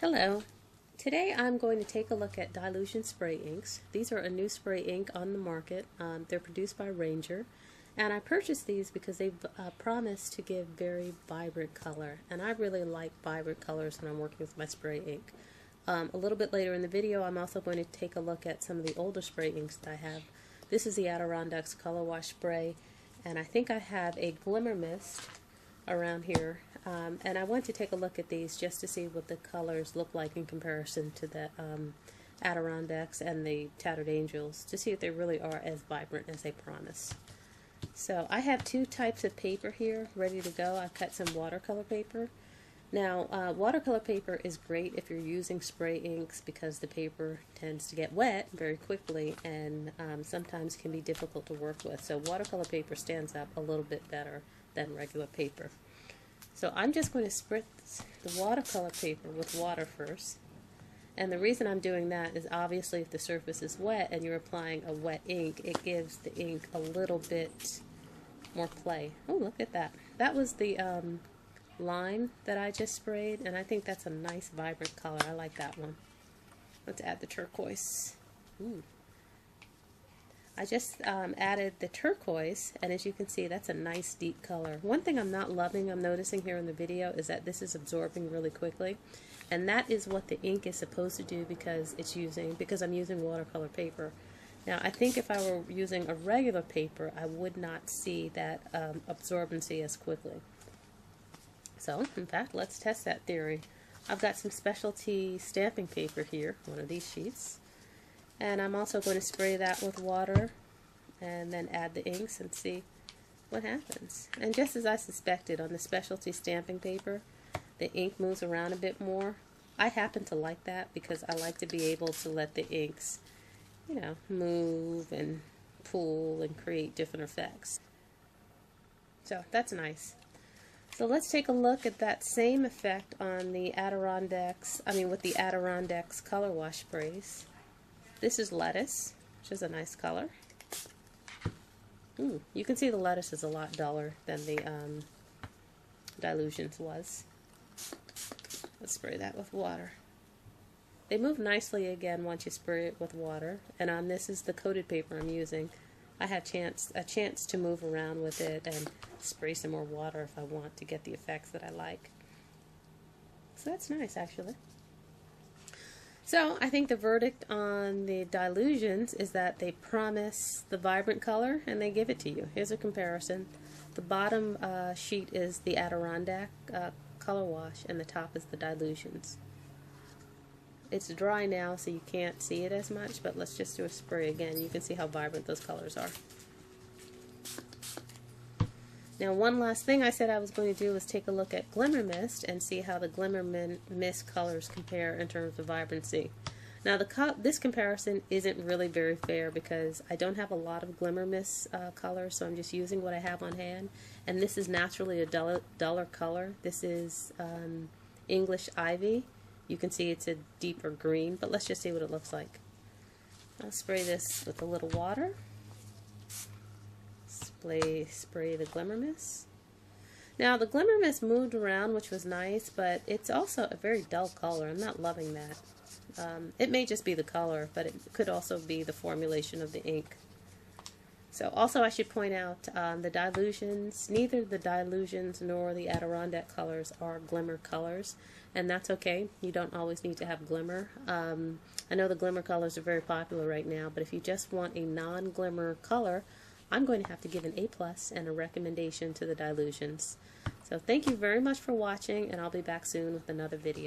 Hello. Today I'm going to take a look at Dylusion spray inks. These are a new spray ink on the market. They're produced by Ranger, and I purchased these because they promise to give very vibrant color, and I really like vibrant colors when I'm working with my spray ink. A little bit later in the video I'm also going to take a look at some of the older spray inks that I have. This is the Adirondack's Color Wash Spray, and I think I have a Glimmer Mist around here. And I want to take a look at these just to see what the colors look like in comparison to the Adirondacks and the Tattered Angels, to see if they really are as vibrant as they promise. So I have two types of paper here ready to go. I've cut some watercolor paper. Now watercolor paper is great if you're using spray inks because the paper tends to get wet very quickly and sometimes can be difficult to work with. So watercolor paper stands up a little bit better than regular paper. So I'm just going to spritz the watercolor paper with water first. And the reason I'm doing that is obviously if the surface is wet and you're applying a wet ink, it gives the ink a little bit more play. Oh, look at that. That was the lime that I just sprayed, and I think that's a nice vibrant color. I like that one. Let's add the turquoise. Ooh. I just added the turquoise, and as you can see, that's a nice deep color. One thing I'm not loving, I'm noticing here in the video, is that this is absorbing really quickly, and that is what the ink is supposed to do because I'm using watercolor paper. Now, I think if I were using a regular paper, I would not see that absorbency as quickly. So, in fact, let's test that theory. I've got some specialty stamping paper here, one of these sheets. And I'm also going to spray that with water and then add the inks and see what happens. And just as I suspected, on the specialty stamping paper, the ink moves around a bit more. I happen to like that because I like to be able to let the inks, you know, move and pull and create different effects. So that's nice. So let's take a look at that same effect on the with the Adirondack's Color Wash sprays. This is lettuce, which is a nice color. Ooh, you can see the lettuce is a lot duller than the Dylusions was. Let's spray that with water. They move nicely again once you spray it with water. And on this is the coated paper I'm using. I have a chance to move around with it and spray some more water if I want to get the effects that I like. So that's nice, actually. So I think the verdict on the Dylusions is that they promise the vibrant color and they give it to you. Here's a comparison. The bottom sheet is the Adirondack Color Wash and the top is the Dylusions. It's dry now so you can't see it as much, but let's just do a spray again. You can see how vibrant those colors are. Now, one last thing I said I was going to do was take a look at Glimmer Mist and see how the Glimmer Mist colors compare in terms of vibrancy. Now, this comparison isn't really very fair because I don't have a lot of Glimmer Mist colors, so I'm just using what I have on hand. And this is naturally a duller color. This is English Ivy. You can see it's a deeper green, but let's just see what it looks like. I'll spray this with a little water. Spray the Glimmer Mist. Now the Glimmer Mist moved around, which was nice, but it's also a very dull color. I'm not loving that. It may just be the color, but it could also be the formulation of the ink. So also I should point out the Dylusions, neither the Dylusions nor the Adirondack colors are glimmer colors, and that's okay. You don't always need to have glimmer. I know the glimmer colors are very popular right now, but if you just want a non-glimmer color, I'm going to have to give an A+ and a recommendation to the Dylusions. So thank you very much for watching, and I'll be back soon with another video.